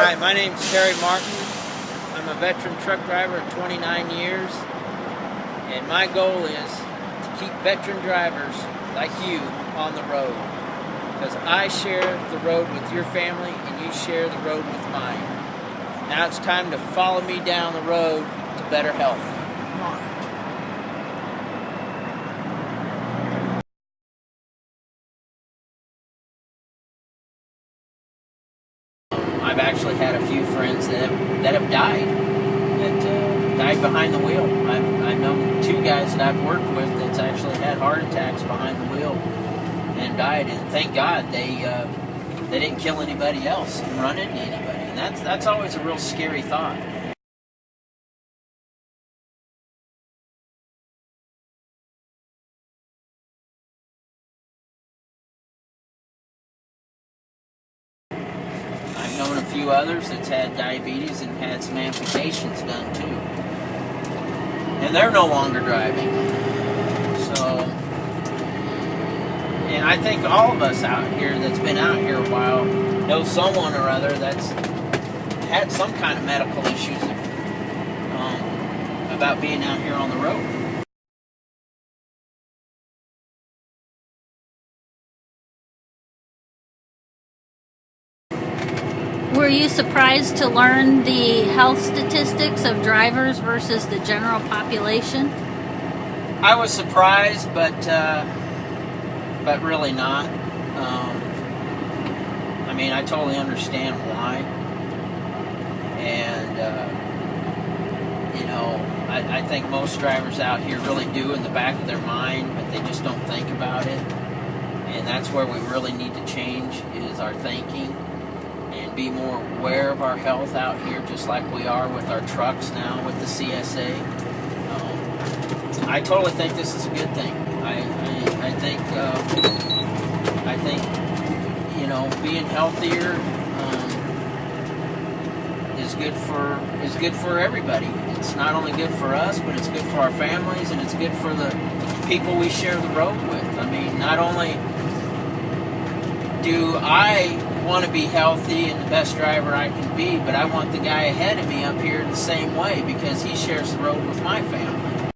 Hi, my name's Terry Martin. I'm a veteran truck driver of 29 years, and my goal is to keep veteran drivers like you on the road, because I share the road with your family and you share the road with mine. Now it's time to follow me down the road to better health. Come on. I've actually had a few friends that have died behind the wheel. I've known two guys that I've worked with that's actually had heart attacks behind the wheel and died. And thank God they didn't kill anybody else and run into anybody. And that's always a real scary thought. I've known a few others that's had diabetes and had some amputations done too. And they're no longer driving. So, and I think all of us out here that's been out here a while know someone or other that's had some kind of medical issues about being out here on the road. Were you surprised to learn the health statistics of drivers versus the general population? I was surprised, but really not. I mean, I totally understand why, and I think most drivers out here really do in the back of their mind, but they just don't think about it. And that's where we really need to change, is our thinking, and be more aware of our health out here, just like we are with our trucks now with the CSA. I totally think this is a good thing. I think being healthier is good for everybody. It's not only good for us, but it's good for our families, and it's good for the people we share the road with. I mean, not only do I want to be healthy and the best driver I can be, but I want the guy ahead of me up here the same way, because he shares the road with my family.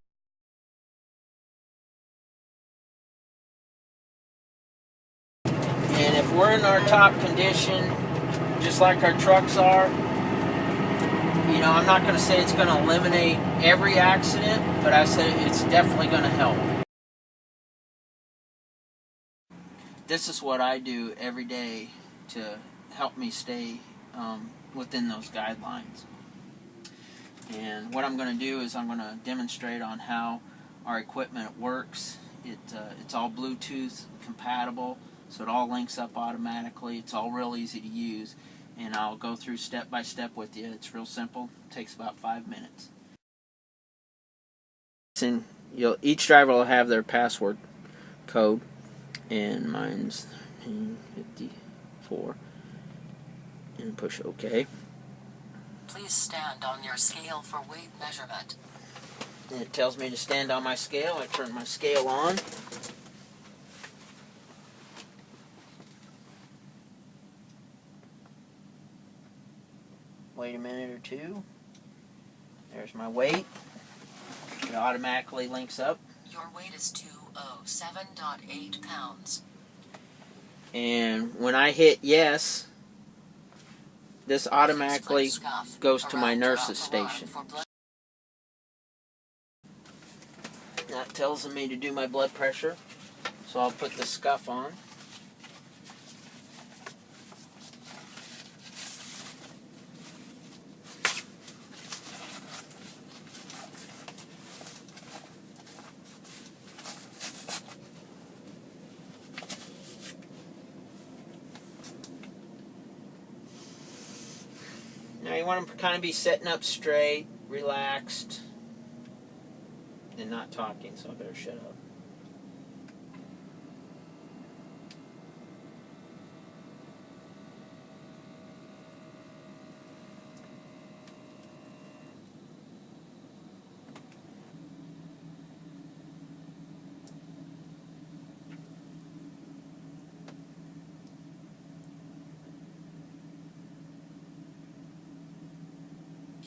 And if we're in our top condition, just like our trucks are, I'm not going to say it's going to eliminate every accident, but I say it's definitely going to help. This is what I do every day to help me stay within those guidelines. And what I'm going to do is I'm going to demonstrate on how our equipment works. It's all Bluetooth compatible, so it all links up automatically. It's all real easy to use, and I'll go through step by step with you. It's real simple. It takes about 5 minutes. And each driver will have their password code, and mine's 54. And push OK. Please stand on your scale for weight measurement. And it tells me to stand on my scale. I turn my scale on. Wait a minute or two. There's my weight. It automatically links up. Your weight is 207.8 pounds. And when I hit yes, this automatically goes to my nurse's station. That tells me to do my blood pressure, so I'll put the scuff on. Now you want to kind of be sitting up straight, relaxed, and not talking, so I better shut up.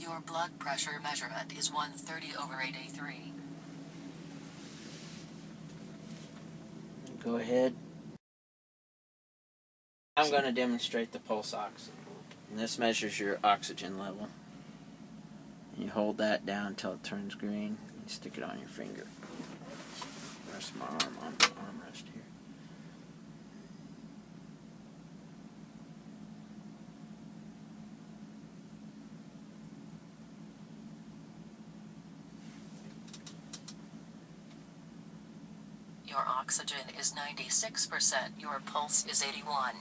Your blood pressure measurement is 130/83. Go ahead. I'm going to demonstrate the pulse ox. And this measures your oxygen level. And you hold that down until it turns green. And stick it on your finger. Rest my arm on the armrest here. Your oxygen is 96%. Your pulse is 81.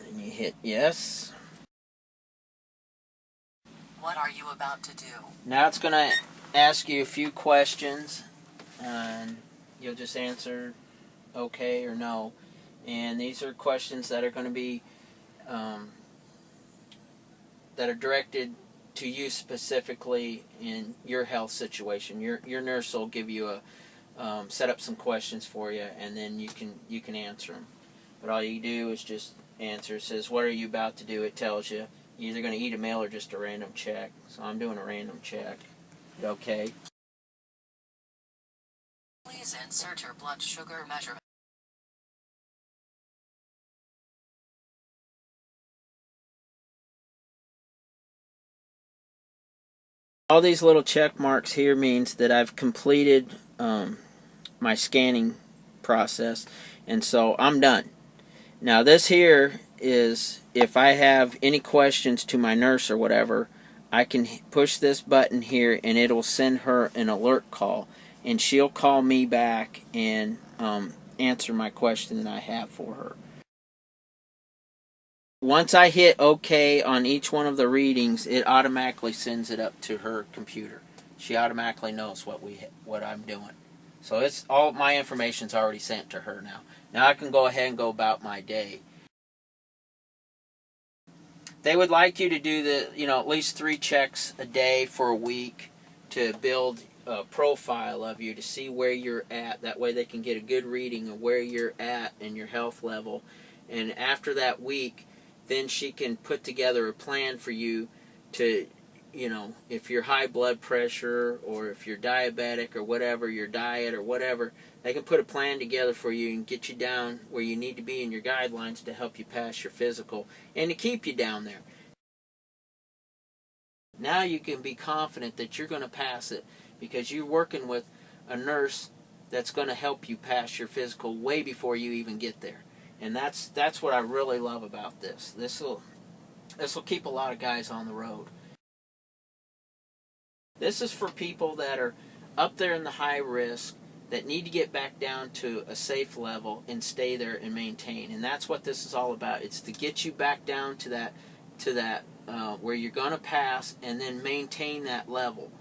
And you hit yes. What are you about to do? Now it's going to ask you a few questions, and you'll just answer okay or no. And these are questions that are going to be that are directed to you specifically in your health situation. Your nurse will give you a set up some questions for you, and then you can answer them. But all you do is just answer. It says, "What are you about to do?" It tells you. You're either going to eat a meal or just a random check. So I'm doing a random check. Okay. Please insert your blood sugar measurement. All these little check marks here means that I've completed my scanning process, and so I'm done. Now this here is if I have any questions to my nurse or whatever, I can push this button here and it'll send her an alert call, and she'll call me back and answer my question that I have for her. Once I hit OK on each one of the readings, it automatically sends it up to her computer. She automatically knows what I'm doing. So it's all my information's already sent to her now. Now I can go ahead and go about my day. They would like you to do at least 3 checks a day for a week to build a profile of you to see where you're at. That way they can get a good reading of where you're at in your health level. And after that week, then she can put together a plan for you to, if you're high blood pressure or if you're diabetic or whatever, your diet or whatever, they can put a plan together for you and get you down where you need to be in your guidelines to help you pass your physical and to keep you down there. Now you can be confident that you're going to pass it because you're working with a nurse that's going to help you pass your physical way before you even get there. And that's what I really love about this. This will keep a lot of guys on the road. This is for people that are up there in the high risk, that need to get back down to a safe level and stay there and maintain. And that's what this is all about. It's to get you back down to that where you're going to pass and then maintain that level.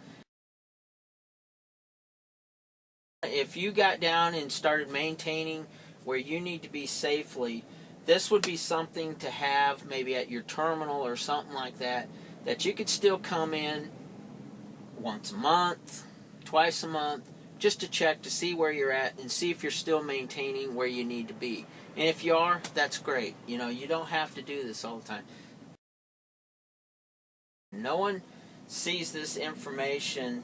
If you got down and started maintaining where you need to be safely, this would be something to have maybe at your terminal or something like that, that you could still come in once a month, twice a month, just to check to see where you're at and see if you're still maintaining where you need to be. And if you are, that's great. You don't have to do this all the time. No one sees this information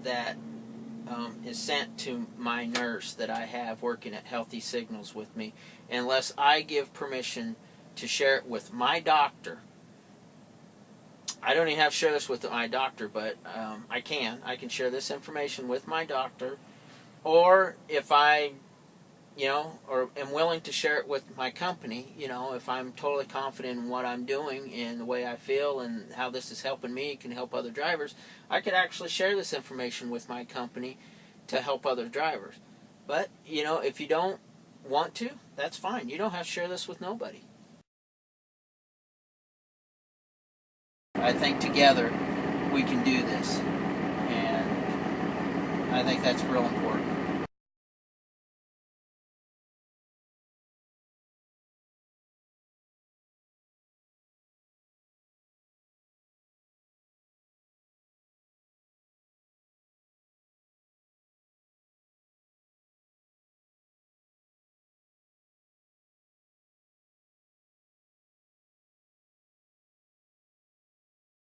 that is sent to my nurse that I have working at Healthy Signals with me unless I give permission to share it with my doctor. I don't even have to share this with my doctor, but I can share this information with my doctor, or if I or am willing to share it with my company, if I'm totally confident in what I'm doing and the way I feel and how this is helping me, can help other drivers, I could actually share this information with my company to help other drivers. But, if you don't want to, that's fine. You don't have to share this with nobody. I think together we can do this, and I think that's real important.